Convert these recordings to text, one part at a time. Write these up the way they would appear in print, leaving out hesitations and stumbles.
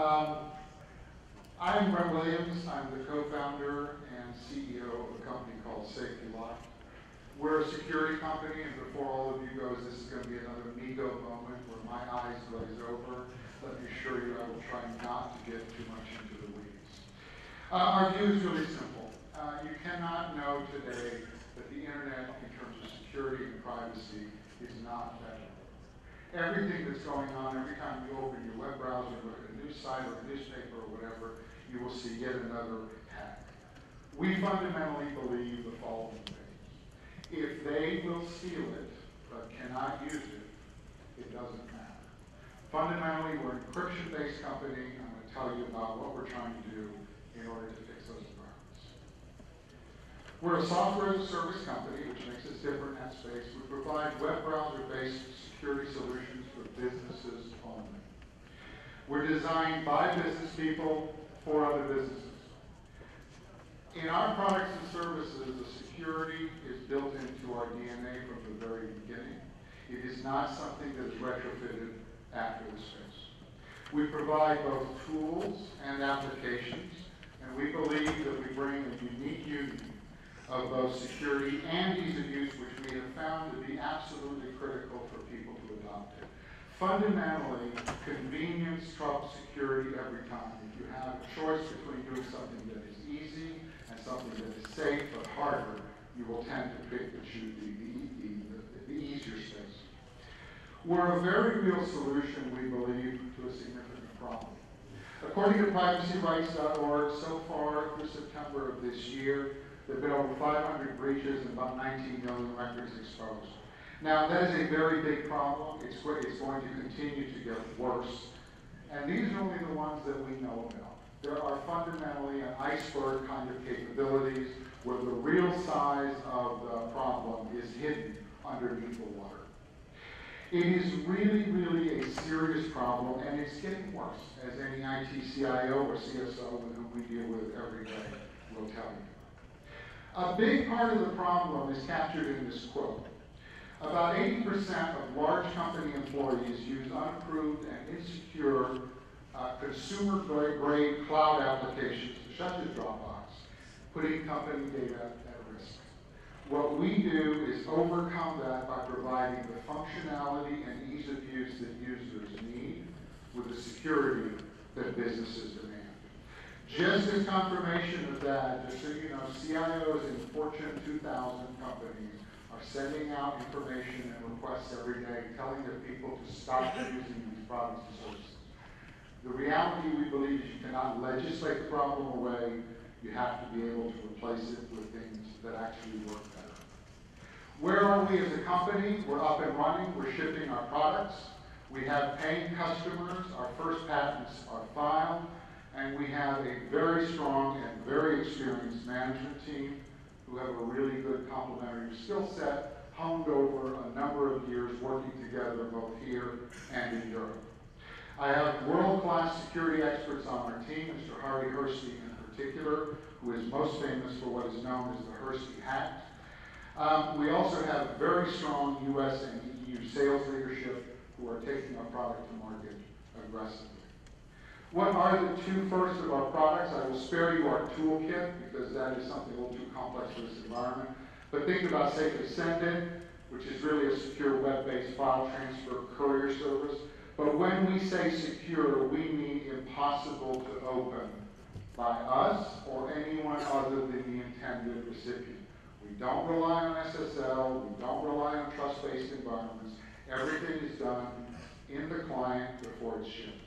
I'm Brent Williams. I'm the co-founder and CEO of a company called Safelylocked. We're a security company, and before all of you goes, this is going to be another Migo moment where my eyes glaze over. Let me assure you I will try not to get too much into the weeds. Our view is really simple. You cannot know today that the internet, in terms of security and privacy, is not better. Everything that's going on, every time you open your web browser, look at a news site or a newspaper or whatever, you will see yet another hack. We fundamentally believe the following things. If they will steal it, but cannot use it, it doesn't matter. Fundamentally, we're an encryption-based company. I'm going to tell you about what we're trying to do in order to fix those environments. We're a software-as-a-service company, which makes us different in that space. We provide web browser-based security solutions for businesses only. We're designed by business people for other businesses. In our products and services, the security is built into our DNA from the very beginning. It is not something that is retrofitted after the space. We provide both tools and applications, and we believe that we bring a unique union of both security and ease of use, which we have found to be absolutely critical for people to adopt it. Fundamentally, convenience trumps security every time. If you have a choice between doing something that is easy and something that is safe but harder, you will tend to pick the easier space. We're a very real solution, we believe, to a significant problem. According to privacyrights.org, so far through September of this year, there have been over 500 breaches and about 19 million records exposed. Now, that is a very big problem. It's going to continue to get worse. And these are only the ones that we know about. There are fundamentally an iceberg kind of capabilities where the real size of the problem is hidden underneath the water. It is really, really a serious problem, and it's getting worse, as any IT CIO or CSO with whom we deal with every day will tell you. A big part of the problem is captured in this quote. About 80% of large company employees use unapproved and insecure consumer-grade cloud applications, such as Dropbox, putting company data at risk. What we do is overcome that by providing the functionality and ease of use that users need with the security that businesses demand. Just as confirmation of that, just so you know, CIOs in Fortune 2000 companies are sending out information and requests every day telling their people to stop using these products and services. The reality, we believe, is you cannot legislate the problem away. You have to be able to replace it with things that actually work better. Where are we as a company? We're up and running. We're shipping our products. We have paying customers. Our first patents are filed. And we have a very strong and very experienced management team who have a really good complementary skill set honed over a number of years working together both here and in Europe. I have world-class security experts on our team, Mr. Harvey Hursty in particular, who is most famous for what is known as the Hursty Hack. We also have very strong US and EU sales leadership who are taking our product to market aggressively. What are the two first of our products? I will spare you our toolkit because that is something a little too complex for this environment. But think about Safelylocked, which is really a secure web-based file transfer courier service. But when we say secure, we mean impossible to open by us or anyone other than the intended recipient. We don't rely on SSL. We don't rely on trust-based environments. Everything is done in the client before it's shipped.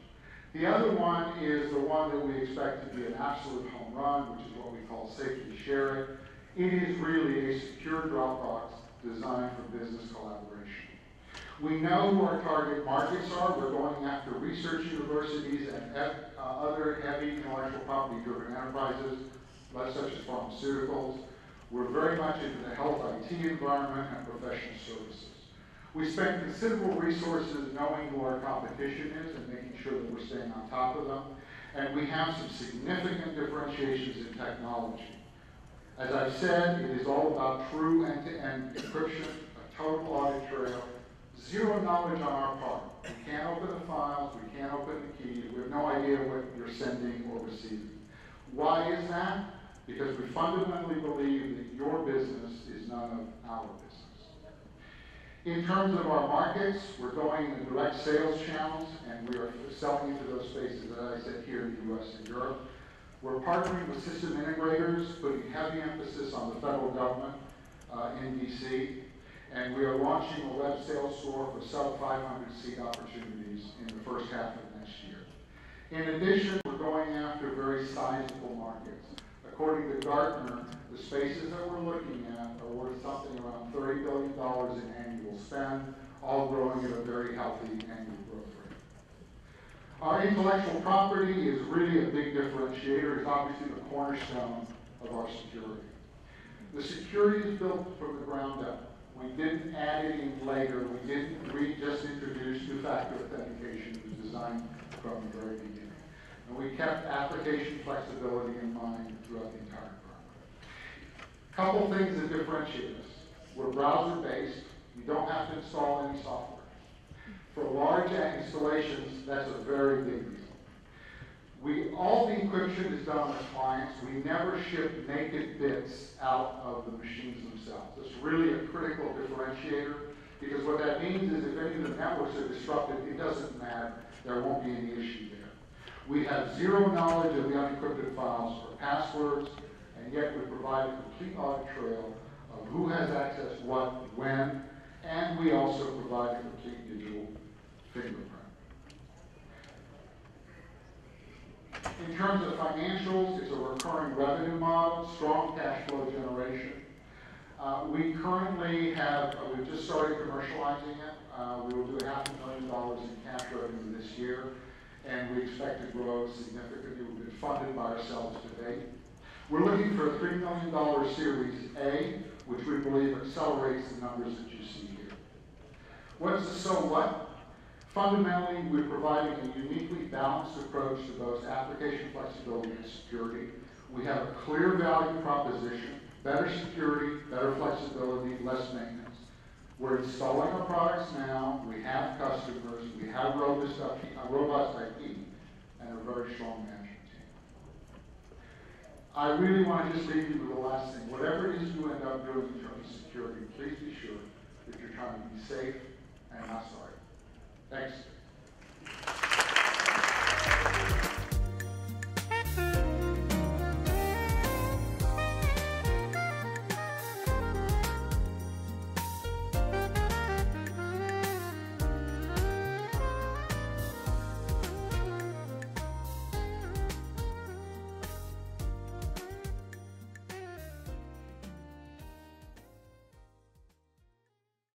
The other one is the one that we expect to be an absolute home run, which is what we call Safely Share It. It is really a secure Dropbox designed for business collaboration. We know who our target markets are. We're going after research universities and other heavy intellectual property-driven enterprises, such as pharmaceuticals. We're very much into the health IT environment and professional services. We spend considerable resources knowing who our competition is and making sure that we're staying on top of them. And we have some significant differentiations in technology. As I've said, it is all about true end-to-end encryption, a total audit trail, Zero knowledge on our part. We can't open the files, we can't open the keys, we have no idea what you're sending or receiving. Why is that? Because we fundamentally believe that your business is none of our business. In terms of our markets, we're going in direct sales channels, and we are selling into those spaces, as I said, here in the US and Europe. We're partnering with system integrators, putting heavy emphasis on the federal government in DC, and we are launching a web sales store for sub 500 seat opportunities in the first half of next year. In addition, we're going after very sizable markets. According to Gartner, the spaces that we're looking at are worth something around $30 billion in annual spend, all growing at a very healthy annual growth rate. Our intellectual property is really a big differentiator. It's obviously the cornerstone of our security. The security is built from the ground up. We didn't add it in later. We just introduced two-factor authentication. It was designed from the very beginning. And we kept application flexibility in mind throughout the entire program. Couple things that differentiate us. We're browser-based. You don't have to install any software. For large installations, that's a very big deal. All the encryption is done with clients. We never ship naked bits out of the machines themselves. It's really a critical differentiator, because what that means is if any of the networks are disrupted, it doesn't matter. There won't be any issue there. We have zero knowledge of the unencrypted files or passwords, and yet we provide a complete audit trail of who has access what, when, and we also provide a complete digital fingerprint. In terms of financials, it's a recurring revenue model, strong cash flow generation. We currently have, we've just started commercializing it. We will do $500,000 in cash revenue this year, and we expect to grow significantly. We've been funded by ourselves to date. We're looking for a $3 million Series A, which we believe accelerates the numbers that you see here. What's the so what? Fundamentally, we're providing a uniquely balanced approach to both application flexibility and security. We have a clear value proposition, better security, better flexibility, less maintenance. We're installing our products now, we have customers, we have robust IP, and a very strong management team. I really want to just leave you with the last thing. Whatever it is you end up doing in terms of security, please be sure that you're trying to be safe and not sorry. Thanks.